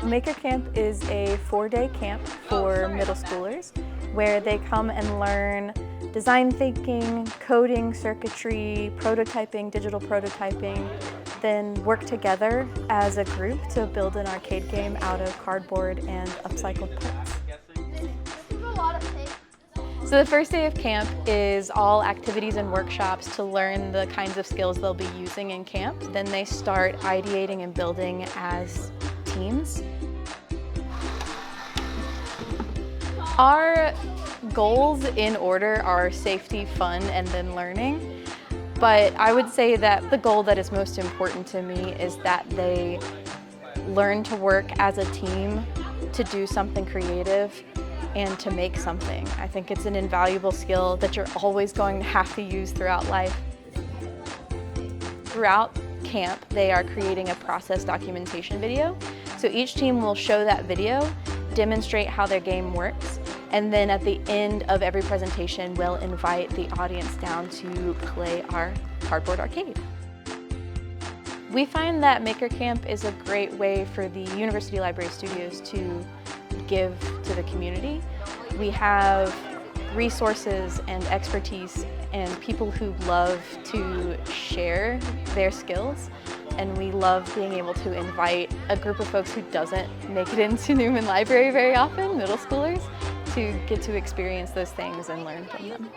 Maker Camp is a 4-day camp for middle schoolers where they come and learn design thinking, coding, circuitry, prototyping, digital prototyping, then work together as a group to build an arcade game out of cardboard and upcycled parts. So the first day of camp is all activities and workshops to learn the kinds of skills they'll be using in camp. Then they start ideating and building as teams. Our goals in order are safety, fun, and then learning. But I would say that the goal that is most important to me is that they learn to work as a team to do something creative and to make something. I think it's an invaluable skill that you're always going to have to use throughout life. Throughout camp, they are creating a process documentation video. So each team will show that video, demonstrate how their game works, and then at the end of every presentation, we'll invite the audience down to play our cardboard arcade. We find that Maker Camp is a great way for the University Library Studios to give to the community. We have resources and expertise and people who love to share their skills, and we love being able to invite a group of folks who doesn't make it into Newman Library very often, middle schoolers, to get to experience those things and learn from them.